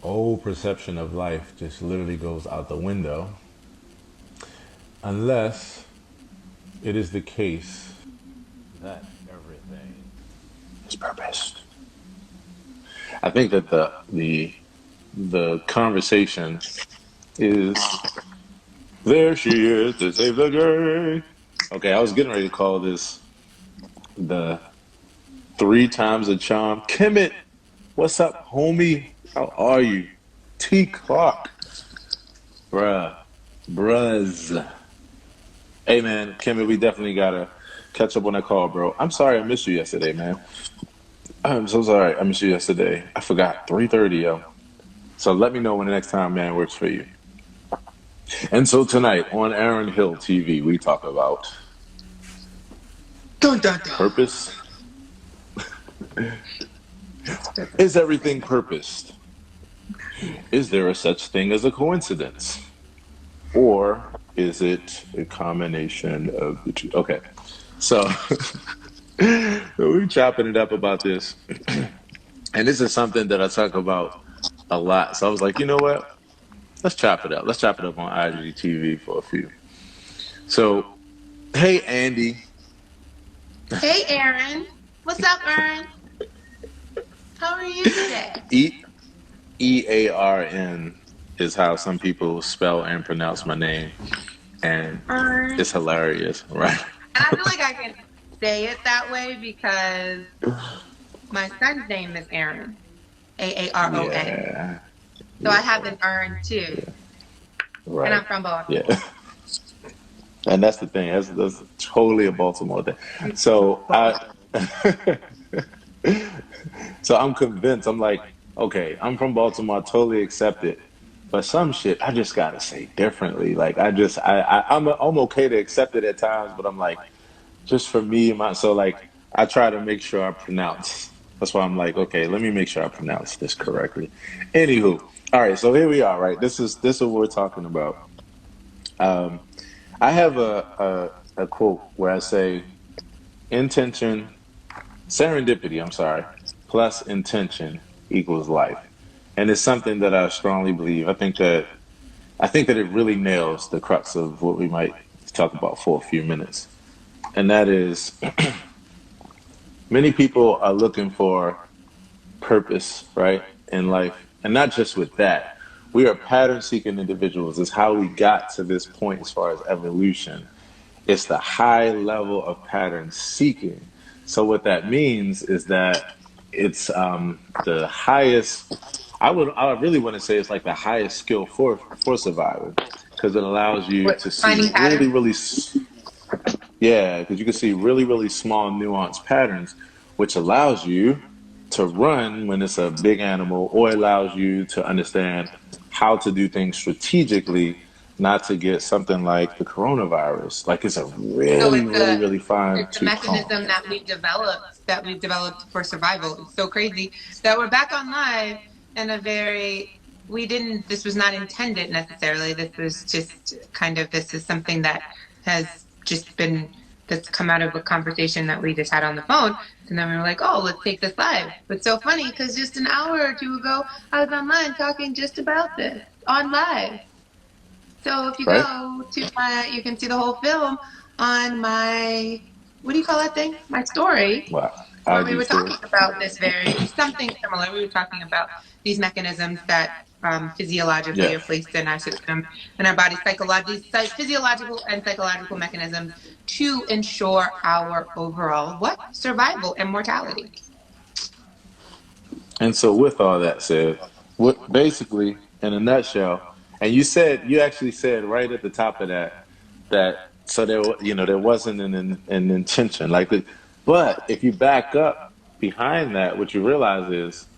old perception of life just literally goes out the window unless it is the case that everything is purposed. I think that the conversation is there she is to save the day. Okay, I was getting ready to call this the three times a charm. Kemet, what's up, homie? How are you? T Clock, bruh, bruz. Hey man, Kemet, we definitely gotta catch up on that call, bro. I'm sorry I missed you yesterday, man. I'm so sorry I missed you yesterday. I forgot 3:30, yo. So let me know when the next time, man, works for you. And so tonight on Aaron Hill TV, we talk about Dun, dun, dun. purpose. Is everything purposed? Is there a such thing as a coincidence? Or is it a combination of the two? Okay, so we're chopping it up about this. And this is something that I talk about a lot. So I was like, you know what? Let's chop it up. Let's chop it up on IGTV for a few. So, hey, Andy. Hey, Aaron. What's up, Aaron? How are you today? EARN is how some people spell and pronounce my name. And Aaron. it's hilarious, right? And I feel like I can say it that way because my son's name is Aaron. Aaron. Yeah. So I have an Aaron too. Right. And I'm from Baltimore. Yeah. And that's the thing. That's totally a Baltimore thing. So so I'm convinced. I'm like, okay, I'm from Baltimore. I totally accept it. But some shit, I just gotta say differently. Like I'm okay to accept it at times, but I'm like, just for me, so like I try to make sure I pronounce. That's why I'm like, okay, let me make sure I pronounce this correctly. Anywho, all right, so here we are. Right, this is what we're talking about. Um, I have a quote where I say, intention, serendipity. I'm sorry, plus intention equals life, and it's something that I strongly believe. I think that it really nails the crux of what we might talk about for a few minutes, and that is many people are looking for purpose, right, in life. And not just with that, we are pattern seeking individuals. It's how we got to this point as far as evolution. It's the high level of pattern seeking. So, what that means is that it's the highest, I really want to say it's like the highest skill for survival because it allows you What, to see finding really, patterns? yeah, because you can see really, really small nuanced patterns, which allows you to run when it's a big animal, or allows you to understand how to do things strategically, not to get something like the coronavirus. Like it's a So really, really, really fine it's the tooth comb. mechanism that we've developed for survival. It's so crazy that we're back on live in a very we didn't this was not intended necessarily. This was just kind of this is something that has just been that's come out of a conversation that we just had on the phone. And then we were like, oh, let's take this live. It's so funny because just an hour or two ago I was online talking just about this on live. So if you Right? go to you can see the whole film on my, what do you call that thing? My story, Wow. where we IG were story. talking about this something similar. We were talking about these mechanisms that physiologically are Yes. placed in our system, in our body, physiological and psychological mechanisms to ensure our overall what? Survival and mortality. And so, with all that said, what basically, in a nutshell, and you actually said right at the top of that so there wasn't an intention like it, but if you back up behind that, what you realize is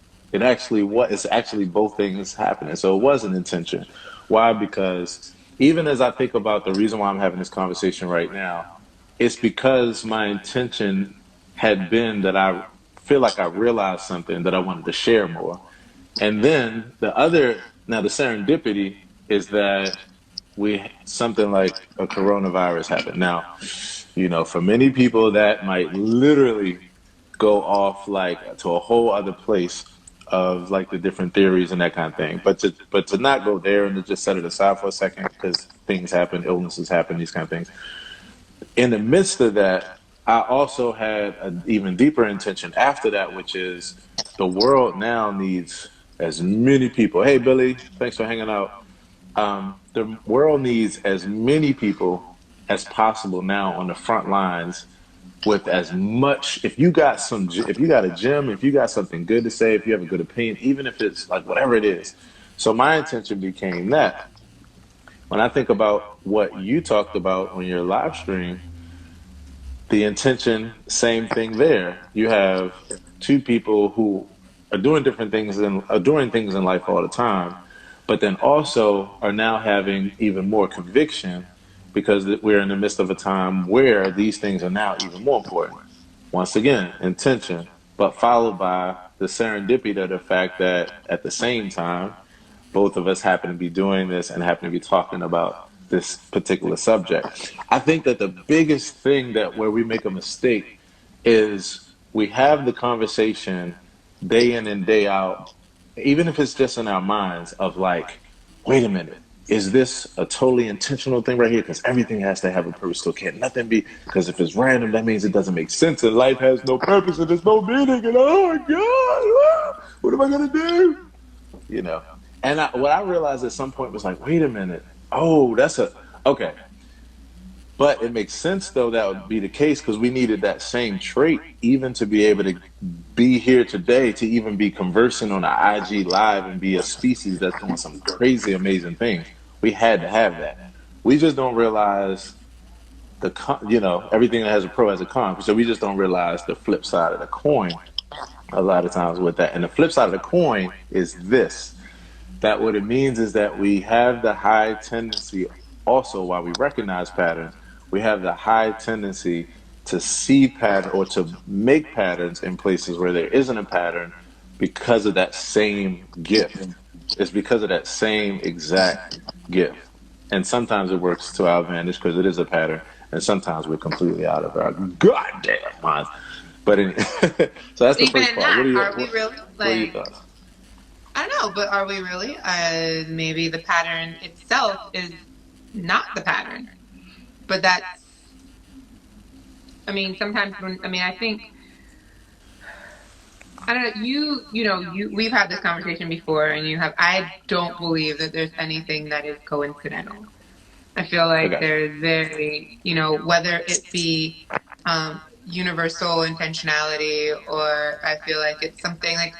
it's actually both things happening. So it was an intention. Why? Because even as I think about the reason why I'm having this conversation right now, it's because my intention had been that I feel like I realized something that I wanted to share more. And then the serendipity is that we something like a coronavirus happened. Now, for many people that might literally go off like to a whole other place of like the different theories and that kind of thing. But to not go there and to just set it aside for a second because things happen, illnesses happen, these kind of things. In the midst of that, I also had an even deeper intention after that, which is the world now needs as many people. Hey, Billy, thanks for hanging out. The world needs as many people as possible now on the front lines with as much. If you got if you got a gym, if you got something good to say, if you have a good opinion, even if it's like whatever it is. So my intention became that when I think about what you talked about on your live stream, the intention, same thing there. You have two people who are doing different things and are doing things in life all the time, but then also are now having even more conviction because we're in the midst of a time where these things are now even more important. Once again, intention, but followed by the serendipity of the fact that at the same time, both of us happen to be doing this and happen to be talking about this particular subject. I think that the biggest thing that where we make a mistake is we have the conversation day in and day out, even if it's just in our minds of like, wait a minute, is this a totally intentional thing right here? Because everything has to have a purpose. So can't nothing be, because if it's random, that means it doesn't make sense and life has no purpose and there's no meaning. And oh my God, what am I going to do? You know? And what I realized at some point was like, wait a minute. Oh, okay. But it makes sense though that would be the case because we needed that same trait even to be able to be here today, to even be conversing on an IG live and be a species that's doing some crazy, amazing things. We had to have that. We just don't realize everything that has a pro has a con. So we just don't realize the flip side of the coin a lot of times with that. And the flip side of the coin is this. That what it means is that we have the high tendency, also while we recognize patterns, we have the high tendency to see pattern or to make patterns in places where there isn't a pattern because of that same gift. It's because of that same exact gift. And sometimes it works to our advantage because it is a pattern, and sometimes we're completely out of our goddamn minds. But anyway, so that's the Even first in part. that, are we really What are your like? thoughts? I don't know, but are we really? Maybe the pattern itself is not the pattern, but that's. I mean, sometimes when I think I don't know. We've had this conversation before, and you have. I don't believe that there's anything that is coincidental. I feel I like got you. there's very, whether it be universal intentionality, or I feel like it's something like,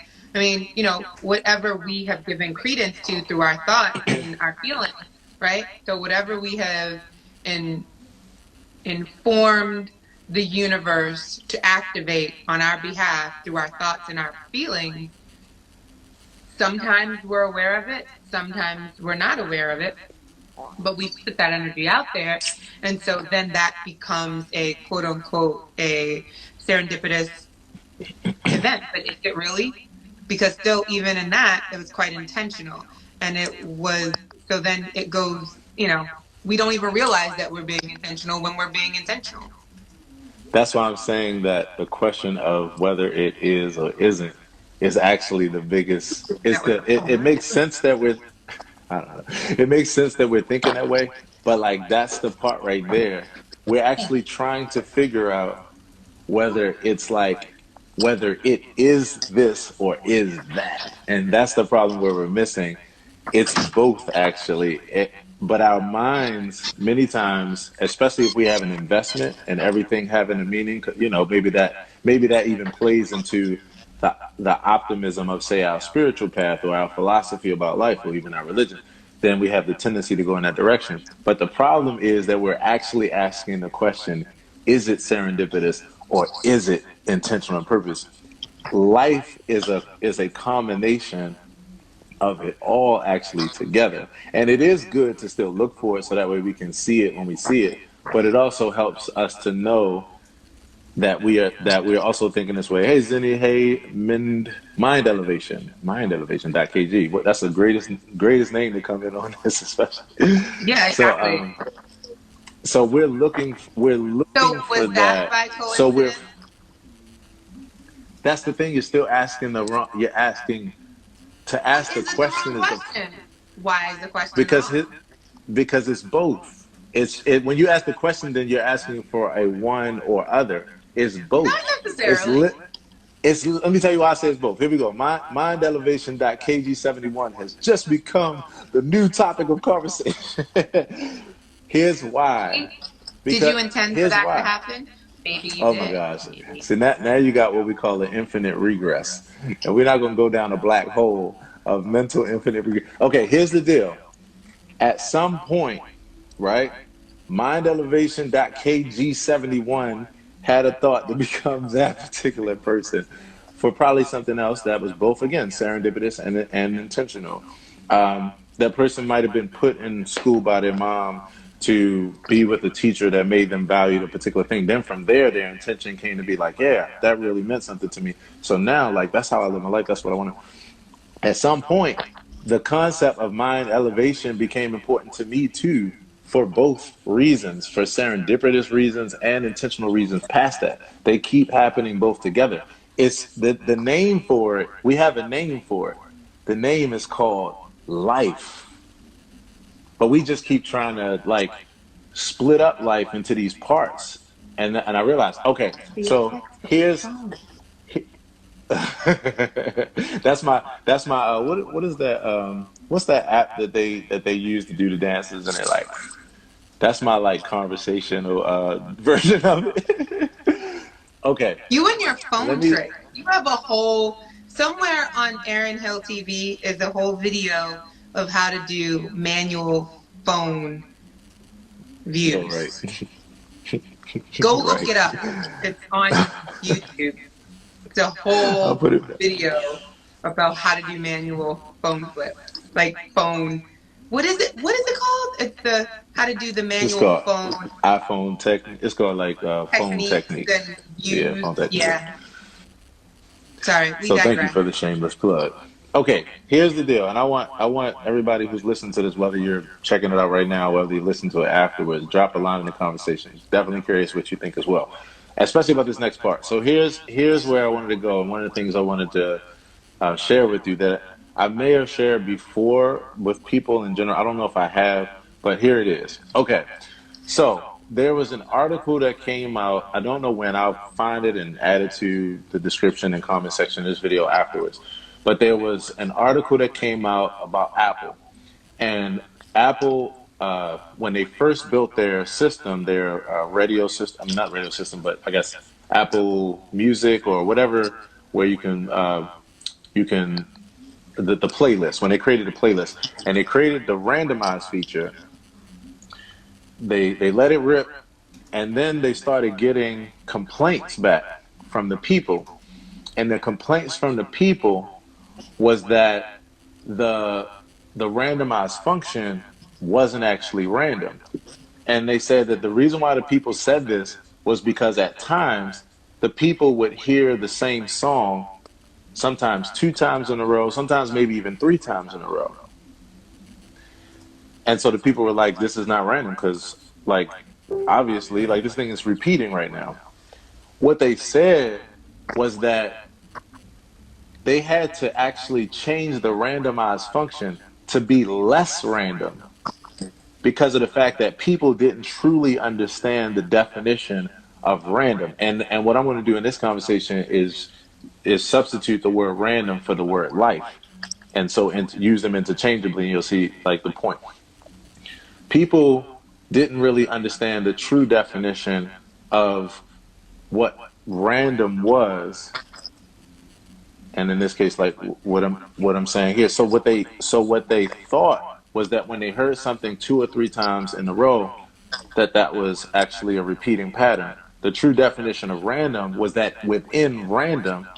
whatever we have given credence to through our thoughts and our feelings, right? So whatever we have in, informed the universe to activate on our behalf through our thoughts and our feelings, sometimes we're aware of it, sometimes we're not aware of it, but we put that energy out there. And so then that becomes a quote unquote a serendipitous event. But is it really? Because still, even in that, it was quite intentional. And it was, so then it goes, we don't even realize that we're being intentional when we're being intentional. That's why I'm saying that the question of whether it is or isn't is actually the biggest. That was It makes sense that I don't know. It makes sense that we're thinking that way, but like that's the part right there. We're actually trying to figure out whether it's like whether it is this or is that, and that's the problem where we're missing. It's both actually. But our minds, many times, especially if we have an investment and everything having a meaning, maybe that even plays into the optimism of, say, our spiritual path or our philosophy about life or even our religion. Then we have the tendency to go in that direction. But the problem is that we're actually asking the question: is it serendipitous or is it intentional on purpose? Life is a combination of it all actually together. And it is good to still look for it so that way we can see it when we see it. But it also helps us to know that we are also thinking this way. Hey Zinni, hey Mind Elevation .kg. That's the greatest name to come in on this, especially. Yeah, So exactly. so we're looking So for was that that. by So we're coincidence? that's the thing. You're still asking the wrong. You're asking. to ask the Is the wrong question is the question. Why is the question because wrong? his, because it's both. When you ask the question, then you're asking for a one or other. It's Not both. It's necessarily. lit. It's let me tell you why I say it's both. Here we go. Mind elevation.kg71 has just become the new topic of conversation. Here's why. Did Because you intend for here's that to why. happen? Maybe you Oh my did. gosh. Maybe. See, now you got what we call an infinite regress. And we're not going to go down a black hole of mental infinite regress. Okay, here's the deal. At some point, right, mindelevation.kg71 had a thought to become that particular person for probably something else that was both, again, serendipitous and intentional. That person might have been put in school by their mom to be with a teacher that made them value a particular thing. Then from there, their intention came to be like, yeah, that really meant something to me. So now, like, that's how I live my life. That's what I want to. At some point, the concept of mind elevation became important to me too, for both reasons, for serendipitous reasons and intentional reasons past that. They keep happening both together. It's the name for it, we have a name for it. The name is called life. But we just keep trying to like split up life into these parts. And I realized, okay, The so effects of the here's phone. that's my what is that what's that app that they use to do the dances, and they're like, that's my like conversational version of it. Okay, You and your let phone me trick. You have a whole somewhere on Aaron Hill TV is a whole video of how to do manual phone oh right. views. Go look Right, it up. It's on YouTube. It's a I'll whole put it video about how to do manual phone flips. Like phone. What is it? What is it called? It's the how to do the it's manual called phone iPhone tech, it's called like phone techniques techniques. and Yeah, views. phone techniques. Yeah. Sorry, we So thank you digress. for the shameless plug. Okay, here's the deal, and I want everybody who's listening to this, whether you're checking it out right now, whether you listen to it afterwards, drop a line in the conversation. Definitely curious what you think as well, especially about this next part. So here's where I wanted to go, and one of the things I wanted to share with you that I may have shared before with people in general. I don't know if I have, but here it is. Okay, so there was an article that came out. I don't know when. I'll find it and add it to the description and comment section of this video afterwards. But there was an article that came out about Apple. And Apple, when they first built their system, their radio system, I mean, not radio system, but I guess Apple Music or whatever, where you can the playlist, when they created the playlist and they created the randomize feature, they let it rip, and then they started getting complaints back from the people, and the complaints from the people was that the the randomized function wasn't actually random. And they said that the reason why the people said this was because at times the people would hear the same song sometimes two times in a row, sometimes maybe even three times in a row. And so the people were like, this is not random because, like, obviously, like, this thing is repeating right now. What they said was that they had to actually change the randomized function to be less random because of the fact that people didn't truly understand the definition of random. And what I'm going to do in this conversation is substitute the word random for the word life. And so use them interchangeably, and you'll see like the point. People didn't really understand the true definition of what random was, and in this case, like what I'm saying here. So what they thought was that when they heard something two or three times in a row, that was actually a repeating pattern. The true definition of random was that within random,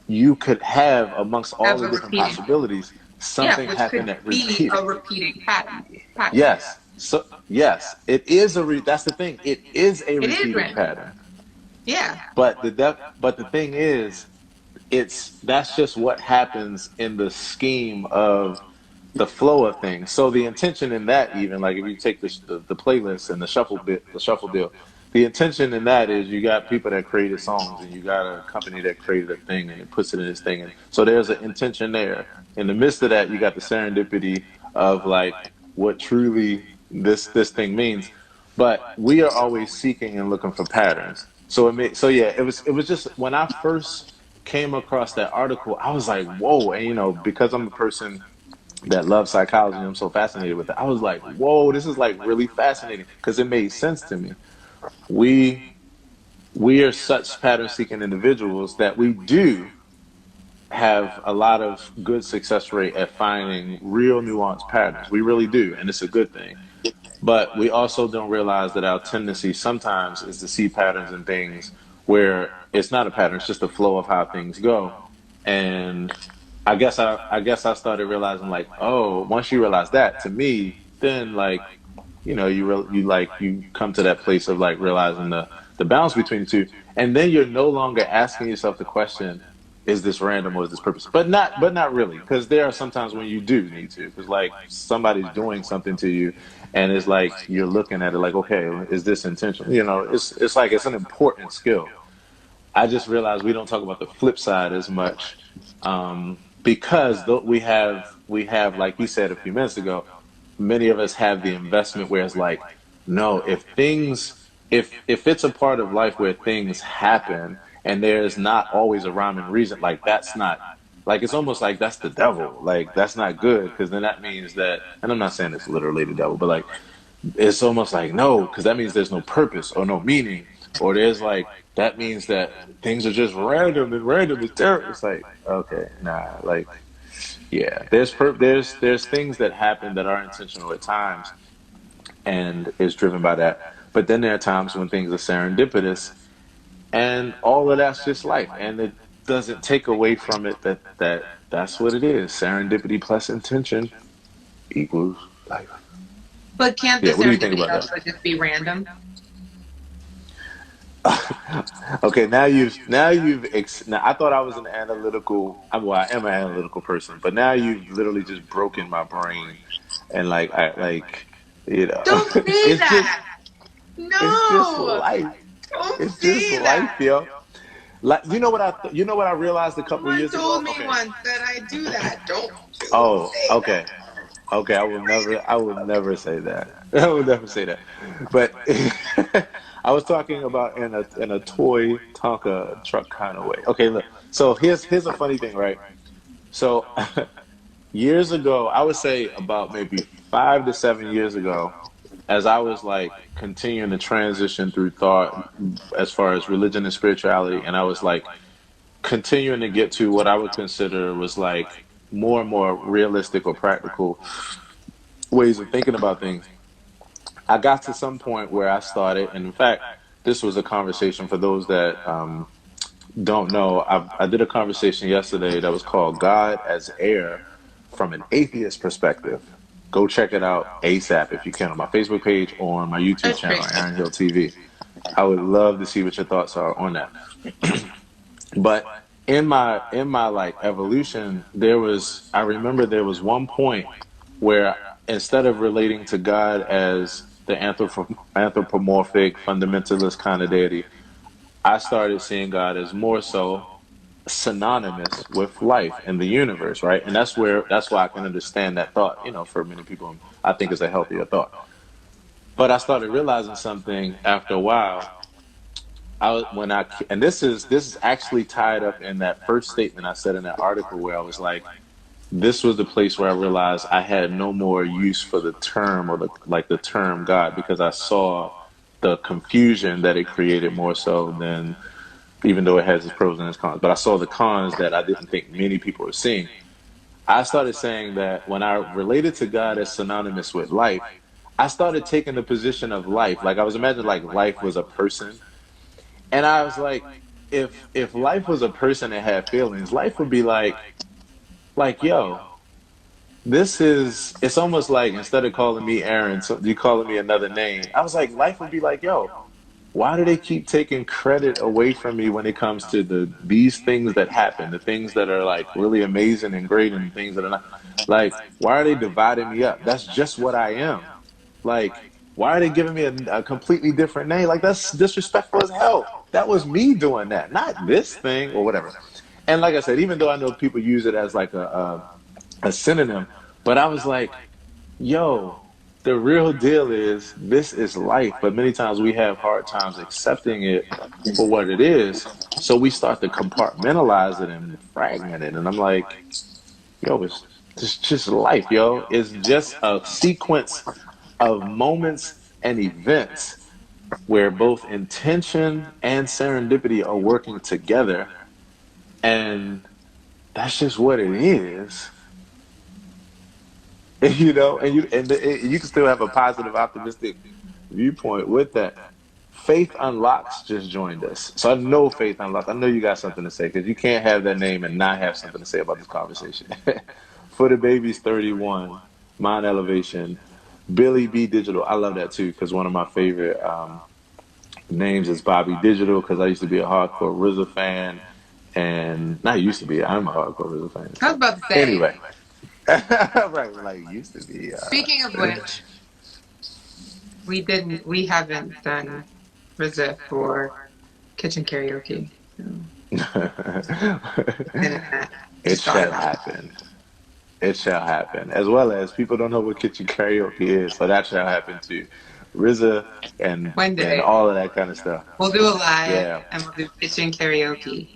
you could have amongst all Have the a different repeating. possibilities Yeah, something which happen could that be repeated. a repeating pattern. Yes. So yes, it is that's the thing. It is a It is repeating random. pattern. Yeah. But the thing is, that's just what happens in the scheme of the flow of things. So the intention in that, even like if you take the playlist and the shuffle deal, the intention in that is you got people that created songs and you got a company that created a thing and it puts it in this thing. And so there's an intention there. In the midst of that, you got the serendipity of like what truly this thing means. But we are always seeking and looking for patterns. So yeah, it was just when I first came across that article, I was like, whoa. And because I'm a person that loves psychology, I'm so fascinated with it. I was like, whoa, this is like really fascinating because it made sense to me. We we are such pattern seeking individuals that we do have a lot of good success rate at finding real nuanced patterns. We really do, and it's a good thing. But we also don't realize that our tendency sometimes is to see patterns in things where it's not a pattern, it's just a flow of how things go. And I guess I started realizing like, oh, once you realize that, to me, then like, you come to that place of like realizing the balance between the two, and then you're no longer asking yourself the question, is this random or is this purpose? But not really, because there are sometimes when you do need to, because like somebody's doing something to you, and it's like you're looking at it like, okay, is this intentional? It's like it's an important skill. I just realized we don't talk about the flip side as much, because we have like you said a few minutes ago, many of us have the investment where it's like, no, if it's a part of life where things happen and there's not always a rhyme and reason, like that's not like it's almost like that's the devil. Like that's not good because then that means that, and I'm not saying it's literally the devil, but like it's almost like no, because that means there's no purpose or no meaning, or there's like that means that things are just random and random is terrible. It's like okay, nah, like yeah, there's things that happen that are intentional at times and is driven by that. But then there are times when things are serendipitous, and all of that's just life, and it doesn't take away from it that's what it is. Serendipity plus intention equals life. But can't the Yeah, what do you think serendipity about that? also just be random? Okay, now I thought I was an analytical. Well, I am an analytical person, but now you've literally just broken my brain, and like I like, Don't say it's just that. it's just No, life. don't It's just say life, that. yo. Like you know what I realized a couple of Someone years ago. told me Okay. once that I do that. Don't Oh, say that. okay. Okay, I will never say that. I will never say that. But I was talking about in a toy Tonka truck kind of way. Okay, look. So here's a funny thing, right? So years ago, I would say about maybe 5 to 7 years ago, as I was like continuing to transition through thought as far as religion and spirituality, and I was like continuing to get to what I would consider was like more and more realistic or practical ways of thinking about things. I got to some point where I started, and in fact, this was a conversation for those that don't know. I did a conversation yesterday that was called God as Air from an Atheist Perspective. Go check it out ASAP if you can on my Facebook page or on my YouTube That's channel, crazy. Aaron Hill TV. I would love to see what your thoughts are on that. But in my like evolution, I remember there was one point where instead of relating to God as the anthropomorphic fundamentalist kind of deity, I started seeing God as more so synonymous with life and the universe, right? And that's why I can understand that thought, for many people I think is a healthier thought. But I started realizing something after a while. And this is actually tied up in that first statement I said in that article where I was like, this was the place where I realized I had no more use for the term or the term God, because I saw the confusion that it created more so than, even though it has its pros and its cons, but I saw the cons that I didn't think many people were seeing. I started saying that when I related to God as synonymous with life, I started taking the position of life. Like I was imagining like life was a person. And I was like, if life was a person that had feelings, life would be like, yo, it's almost like instead of calling me Aaron, so you calling me another name. I was like, life would be like, yo, why do they keep taking credit away from me when it comes to these things that happen, the things that are like really amazing and great and things that are not, like, why are they dividing me up? That's just what I am. Like, Why are they giving me a completely different name? Like that's disrespectful as hell. That was me doing that, not this thing or whatever. And like I said, even though I know people use it as like a synonym, but I was like, yo, the real deal is this is life, but many times we have hard times accepting it for what it is. So we start to compartmentalize it and fragment it. And I'm like, yo, it's just life, yo. It's just a sequence of moments and events where both intention and serendipity are working together. And that's just what it is. You know, you can still have a positive, optimistic viewpoint with that. Faith Unlocks just joined us, so I know Faith Unlocks. I know you got something to say because you can't have that name and not have something to say about this conversation. For the Babies 31, Mind Elevation, Billy B Digital. I love that too because one of my favorite names is Bobby Digital because I used to be a hardcore RZA fan, and not used to be. I'm a hardcore RZA fan. I was So about to say, anyway, right, like used to be. speaking of which, we haven't done RZA for kitchen karaoke. So, and It just thought shall about happen. It shall happen. As well as people don't know what kitchen karaoke is, so that shall happen too. RZA one and day. all of that kind of stuff. We'll do a live Yeah, and we'll do kitchen karaoke.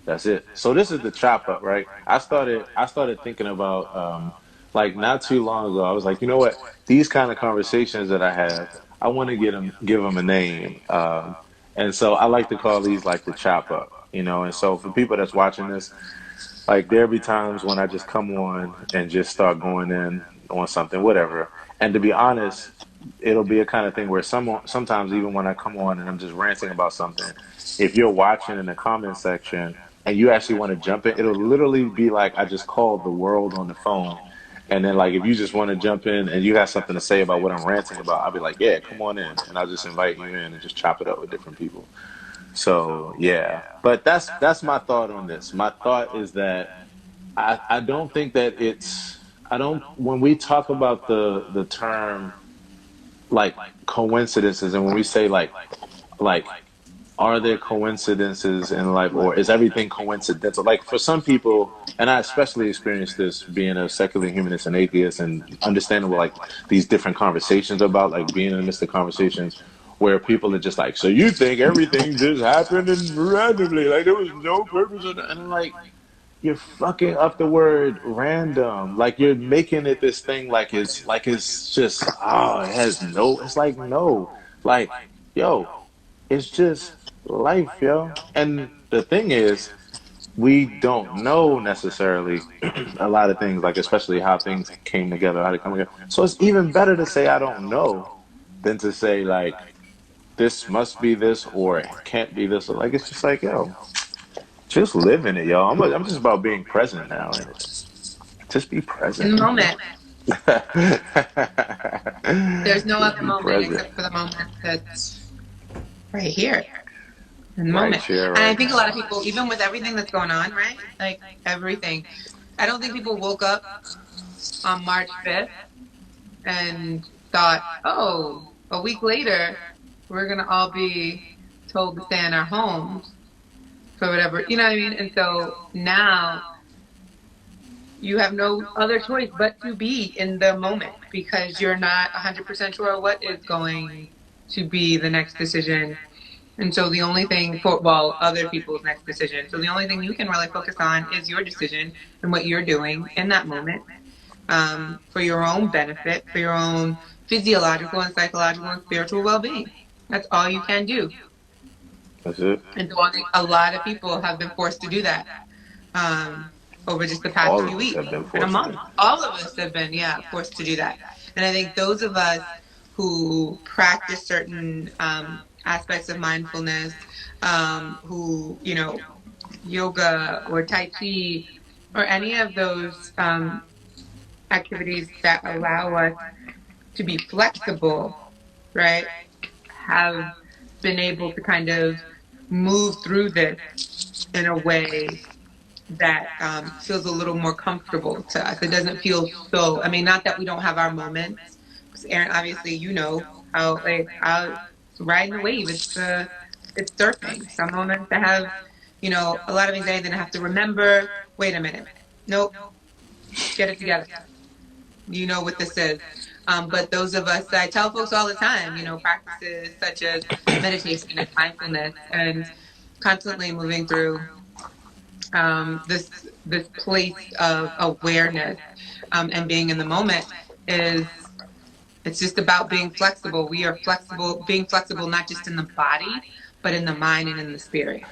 that's it. So this is the chop up, right? I started thinking about like not too long ago. I was like, you know what? These kind of conversations that I have, I want to give them a name. And so I like to call these like the chop up, you know. And so for people that's watching this, like there'll be times when I just come on and just start going in on something, whatever. And to be honest, it'll be a kind of thing where sometimes even when I come on and I'm just ranting about something, if you're watching in the comment section and you actually want to jump in, it'll literally be like I just called the world on the phone. And then like if you just want to jump in and you got something to say about what I'm ranting about, I'll be like, yeah, come on in, and I'll just invite you in and just chop it up with different people. So yeah, but that's my thought on this. My thought is that I don't think that it's I don't when we talk about the term like coincidences and when we say like are there coincidences in life or is everything coincidental? Like for some people, and I especially experienced this being a secular humanist and atheist and understanding what like these different conversations are about, like being in the midst of conversations where people are just like, so you think everything just happened and randomly, like there was no purpose in it. And I'm like, you're fucking up the word random. Like you're making it this thing like it's just it has no it's like no. Like, yo, it's just life, yo. And the thing is, we don't know necessarily a lot of things, like especially how things came together, how they come together. So it's even better to say I don't know than to say like this must be this or it can't be this. Or like it's just like, yo, just live in it, yo. I'm just about being present now in it. Just be In present, the you know. moment, there's no Just other be moment present. except for the moment that's right here in the Right moment. here, And I right think a lot of now. people, even with everything that's going on, right? Like everything, I don't think people woke up on March 5th and thought, oh, a week later, we're going to all be told to stay in our homes for whatever, you know what I mean? And so now you have no other choice but to be in the moment because you're not 100% sure what is going to be the next decision. And so the only thing for, well, other people's next decision. So the only thing you can really focus on is your decision and what you're doing in that moment, for your own benefit, for your own physiological and psychological and spiritual well-being. That's all you can do. That's it. And so I think a lot of people have been forced to do that, over just the past All few of us weeks have been and a forced to do. month. All of us have been, yeah, forced to do that. And I think those of us who practice certain aspects of mindfulness, who, you know, yoga or Tai Chi or any of those activities that allow us to be flexible, right, have been able to kind of move through this in a way that feels a little more comfortable to us. It doesn't feel so, I mean, not that we don't have our moments. Aaron, obviously, you know how like riding the wave. It's surfing. Some moments I have, a lot of anxiety, then I have to remember. Wait a minute. Nope. Get it together. You know what this is. But those of us, I tell folks all the time, practices such as meditation and mindfulness and constantly moving through this place of awareness and being in the moment is it's just about being flexible. We are flexible, being flexible not just in the body, but in the mind and in the spirit.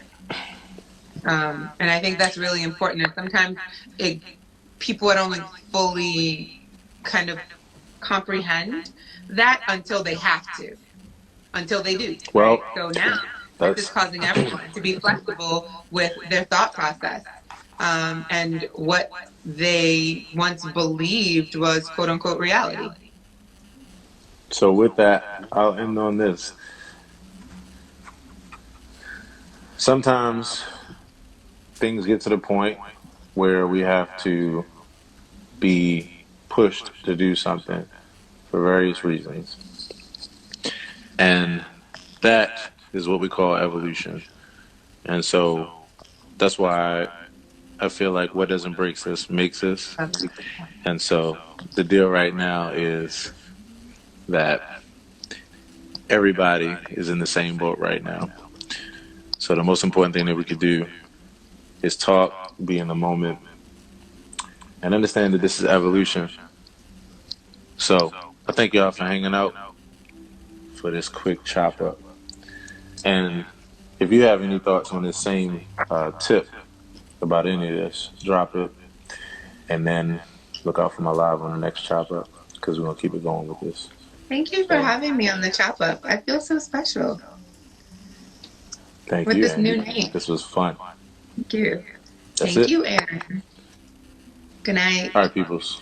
And I think that's really important. And sometimes people don't fully kind of comprehend that until they have to, until they do, right? Well, So now this is that's causing everyone to be flexible with their thought process and what they once believed was quote unquote reality. so with that, I'll end on this. Sometimes things get to the point where we have to be pushed to do something for various reasons. And that is what we call evolution. And so that's why I feel like what doesn't break us makes us. And so the deal right now is that everybody is in the same boat right now. So the most important thing that we could do is talk, be in the moment, and understand that this is evolution. So I thank y'all for hanging out for this quick chop up. And if you have any thoughts on this same tip about any of this, drop it. And then look out for my live on the next chop up because we're going to keep it going with this. Thank you for having me on the chop up. I feel so special Thank with you, this new Andy. name. This was fun. Thank you. That's Thank it. you, Aaron. Good night. All right, peoples.